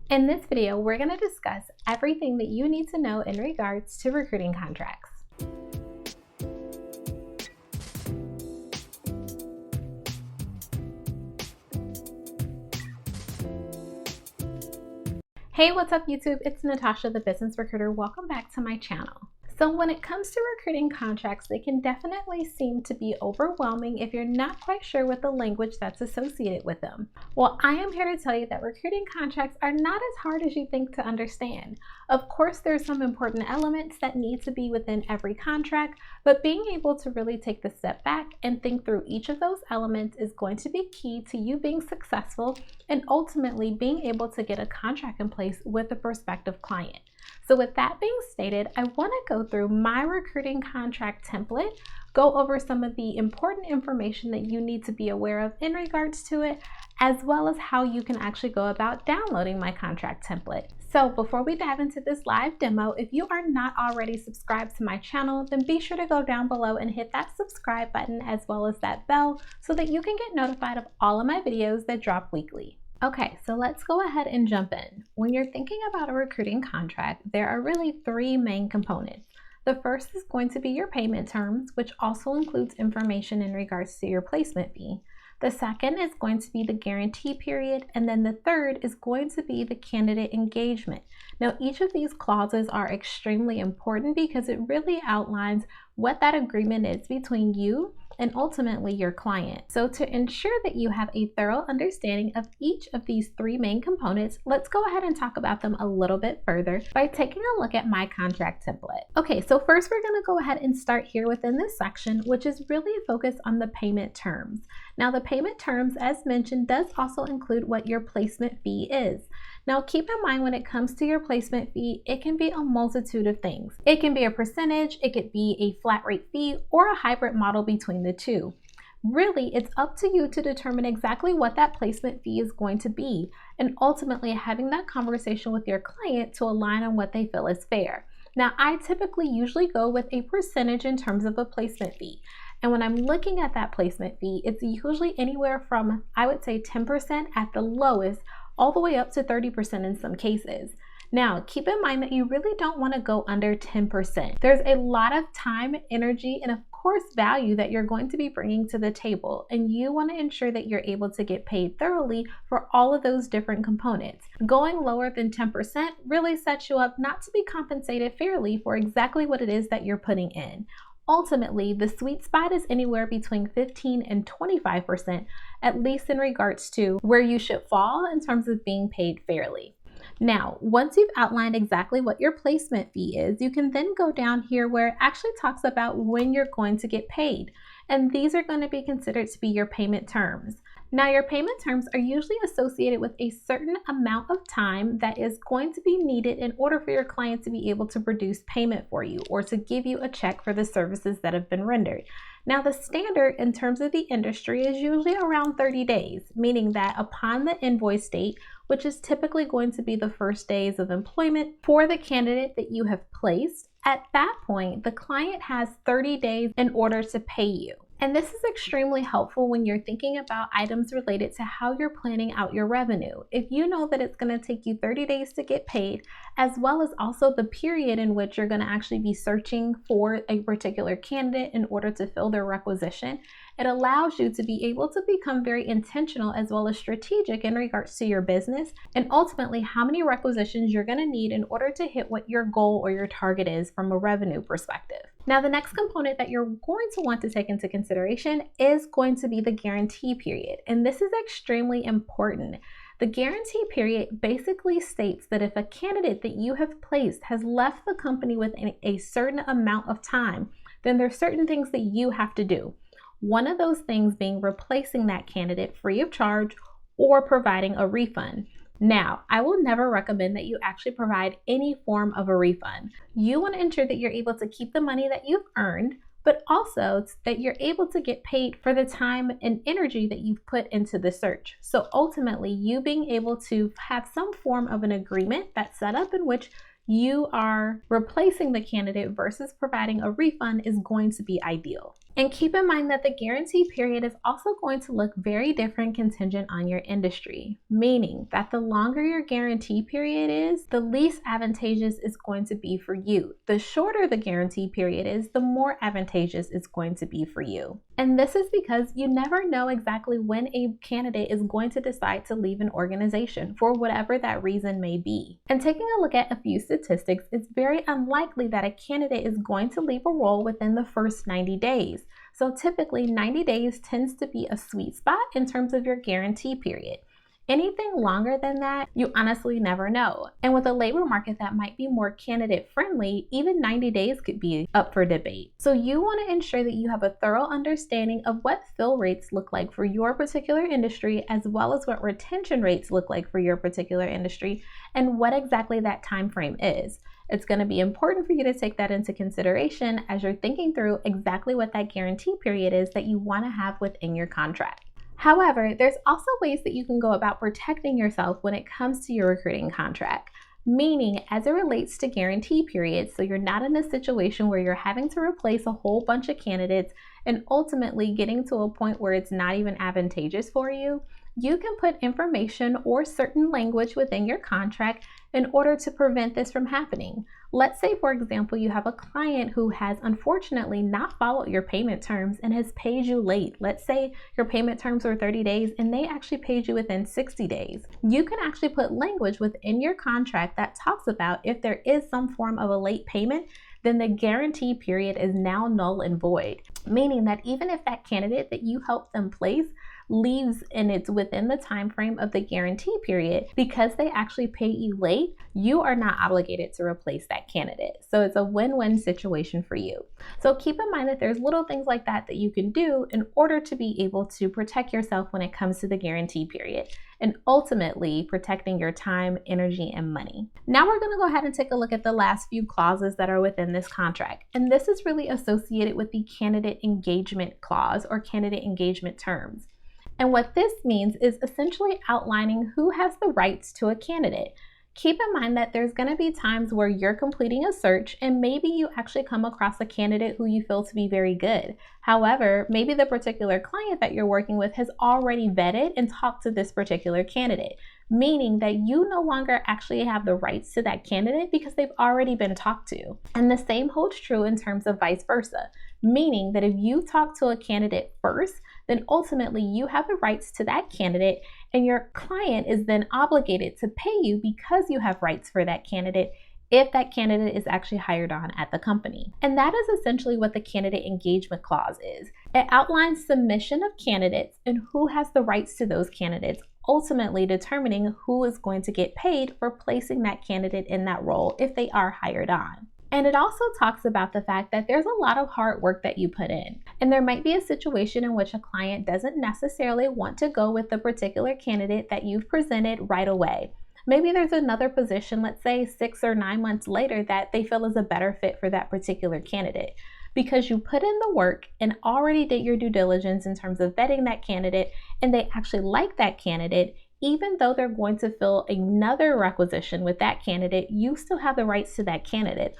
In this video, we're going to discuss everything that you need to know in regards to recruiting contracts. Hey, what's up YouTube? It's Natasha, the business recruiter. Welcome back to my channel. So when it comes to recruiting contracts, they can definitely seem to be overwhelming if you're not quite sure with the language that's associated with them. Well, I am here to tell you that recruiting contracts are not as hard as you think to understand. Of course, there's some important elements that need to be within every contract, but being able to really take the step back and think through each of those elements is going to be key to you being successful and ultimately being able to get a contract in place with a prospective client. So with that being stated, I want to go through my recruiting contract template, go over some of the important information that you need to be aware of in regards to it, as well as how you can actually go about downloading my contract template. So before we dive into this live demo, if you are not already subscribed to my channel, then be sure to go down below and hit that subscribe button as well as that bell so that you can get notified of all of my videos that drop weekly. Okay, so let's go ahead and jump in. When you're thinking about a recruiting contract, there are really three main components. The first is going to be your payment terms, which also includes information in regards to your placement fee. The second is going to be the guarantee period, and then the third is going to be the candidate engagement. Now, each of these clauses are extremely important because it really outlines what that agreement is between you and ultimately your client. So to ensure that you have a thorough understanding of each of these three main components, let's go ahead and talk about them a little bit further by taking a look at my contract template. Okay, so first we're going to go ahead and start here within this section, which is really focused on the payment terms. Now the payment terms, as mentioned, does also include what your placement fee is. Now keep in mind when it comes to your placement fee, it can be a multitude of things. It can be a percentage, it could be a flat rate fee, or a hybrid model between the two. Really, it's up to you to determine exactly what that placement fee is going to be and ultimately having that conversation with your client to align on what they feel is fair. Now, I typically usually go with a percentage in terms of a placement fee. And when I'm looking at that placement fee, it's usually anywhere from, I would say 10% at the lowest, all the way up to 30% in some cases. Now, keep in mind that you really don't want to go under 10%. There's a lot of time, energy, and of course value that you're going to be bringing to the table, and you want to ensure that you're able to get paid thoroughly for all of those different components. Going lower than 10% really sets you up not to be compensated fairly for exactly what it is that you're putting in. Ultimately, the sweet spot is anywhere between 15 and 25%, at least in regards to where you should fall in terms of being paid fairly. Now, once you've outlined exactly what your placement fee is, you can then go down here where it actually talks about when you're going to get paid. And these are going to be considered to be your payment terms. Now, your payment terms are usually associated with a certain amount of time that is going to be needed in order for your client to be able to produce payment for you or to give you a check for the services that have been rendered. Now, the standard in terms of the industry is usually around 30 days, meaning that upon the invoice date, which is typically going to be the first days of employment for the candidate that you have placed, at that point, the client has 30 days in order to pay you. And this is extremely helpful when you're thinking about items related to how you're planning out your revenue. If you know that it's going to take you 30 days to get paid, as well as also the period in which you're going to actually be searching for a particular candidate in order to fill their requisition, it allows you to be able to become very intentional as well as strategic in regards to your business and ultimately how many requisitions you're going to need in order to hit what your goal or your target is from a revenue perspective. Now, the next component that you're going to want to take into consideration is going to be the guarantee period, and this is extremely important. The guarantee period basically states that if a candidate that you have placed has left the company within a certain amount of time, then there's certain things that you have to do. One of those things being replacing that candidate free of charge or providing a refund. Now, I will never recommend that you actually provide any form of a refund. You want to ensure that you're able to keep the money that you've earned, but also that you're able to get paid for the time and energy that you've put into the search. So ultimately, you being able to have some form of an agreement that's set up in which you are replacing the candidate versus providing a refund is going to be ideal. And keep in mind that the guarantee period is also going to look very different contingent on your industry, meaning that the longer your guarantee period is, the least advantageous it's going to be for you. The shorter the guarantee period is, the more advantageous it's going to be for you. And this is because you never know exactly when a candidate is going to decide to leave an organization for whatever that reason may be. And taking a look at a few statistics, it's very unlikely that a candidate is going to leave a role within the first 90 days. So typically 90 days tends to be a sweet spot in terms of your guarantee period. Anything longer than that, you honestly never know. And with a labor market that might be more candidate friendly, even 90 days could be up for debate. So you want to ensure that you have a thorough understanding of what fill rates look like for your particular industry, as well as what retention rates look like for your particular industry, and what exactly that time frame is. It's going to be important for you to take that into consideration as you're thinking through exactly what that guarantee period is that you want to have within your contract. However, there's also ways that you can go about protecting yourself when it comes to your recruiting contract, meaning as it relates to guarantee periods, so you're not in a situation where you're having to replace a whole bunch of candidates and ultimately getting to a point where it's not even advantageous for you. You can put information or certain language within your contract in order to prevent this from happening. Let's say, for example, you have a client who has unfortunately not followed your payment terms and has paid you late. Let's say your payment terms were 30 days and they actually paid you within 60 days. You can actually put language within your contract that talks about if there is some form of a late payment, then the guarantee period is now null and void, meaning that even if that candidate that you helped them place leaves and it's within the time frame of the guarantee period, because they actually pay you late, you are not obligated to replace that candidate. So it's a win-win situation for you. So keep in mind that there's little things like that that you can do in order to be able to protect yourself when it comes to the guarantee period, and ultimately protecting your time, energy, and money. Now we're going to go ahead and take a look at the last few clauses that are within this contract. And this is really associated with the candidate engagement clause or candidate engagement terms. And what this means is essentially outlining who has the rights to a candidate. Keep in mind that there's going to be times where you're completing a search and maybe you actually come across a candidate who you feel to be very good. However, maybe the particular client that you're working with has already vetted and talked to this particular candidate, meaning that you no longer actually have the rights to that candidate because they've already been talked to. And the same holds true in terms of vice versa, meaning that if you talk to a candidate first, then ultimately you have the rights to that candidate, and your client is then obligated to pay you because you have rights for that candidate if that candidate is actually hired on at the company. And that is essentially what the candidate engagement clause is. It outlines submission of candidates and who has the rights to those candidates, ultimately determining who is going to get paid for placing that candidate in that role if they are hired on. And it also talks about the fact that there's a lot of hard work that you put in. And there might be a situation in which a client doesn't necessarily want to go with the particular candidate that you've presented right away. Maybe there's another position, let's say 6 or 9 months later, that they feel is a better fit for that particular candidate. Because you put in the work and already did your due diligence in terms of vetting that candidate, and they actually like that candidate, even though they're going to fill another requisition with that candidate, you still have the rights to that candidate.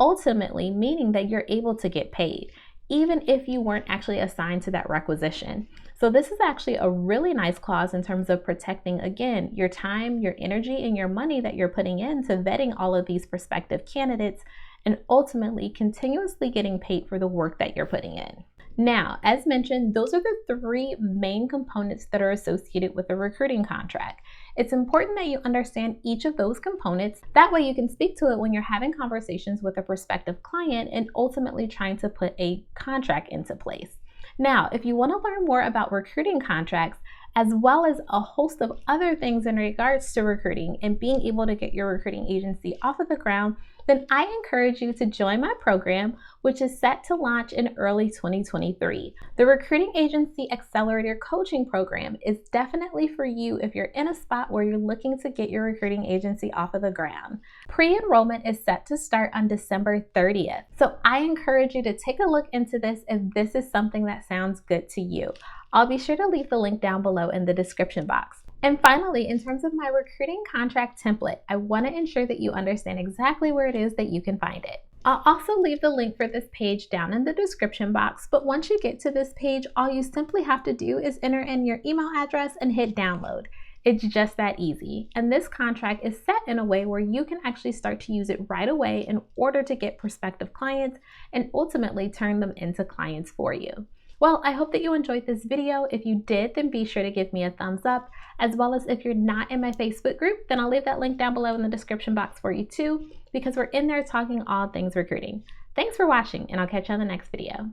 Ultimately meaning that you're able to get paid, even if you weren't actually assigned to that requisition. So this is actually a really nice clause in terms of protecting, again, your time, your energy, and your money that you're putting into vetting all of these prospective candidates, and ultimately continuously getting paid for the work that you're putting in. Now, as mentioned, those are the 3 main components that are associated with a recruiting contract. It's important that you understand each of those components. That way you can speak to it when you're having conversations with a prospective client and ultimately trying to put a contract into place. Now, if you want to learn more about recruiting contracts, as well as a host of other things in regards to recruiting and being able to get your recruiting agency off of the ground, then I encourage you to join my program, which is set to launch in early 2023. The Recruiting Agency Accelerator Coaching Program is definitely for you if you're in a spot where you're looking to get your recruiting agency off of the ground. Pre-enrollment is set to start on December 30th. So I encourage you to take a look into this if this is something that sounds good to you. I'll be sure to leave the link down below in the description box. And finally, in terms of my recruiting contract template, I want to ensure that you understand exactly where it is that you can find it. I'll also leave the link for this page down in the description box, but once you get to this page, all you simply have to do is enter in your email address and hit download. It's just that easy. And this contract is set in a way where you can actually start to use it right away in order to get prospective clients and ultimately turn them into clients for you. Well, I hope that you enjoyed this video. If you did, then be sure to give me a thumbs up, as well as if you're not in my Facebook group, then I'll leave that link down below in the description box for you too, because we're in there talking all things recruiting. Thanks for watching, and I'll catch you on the next video.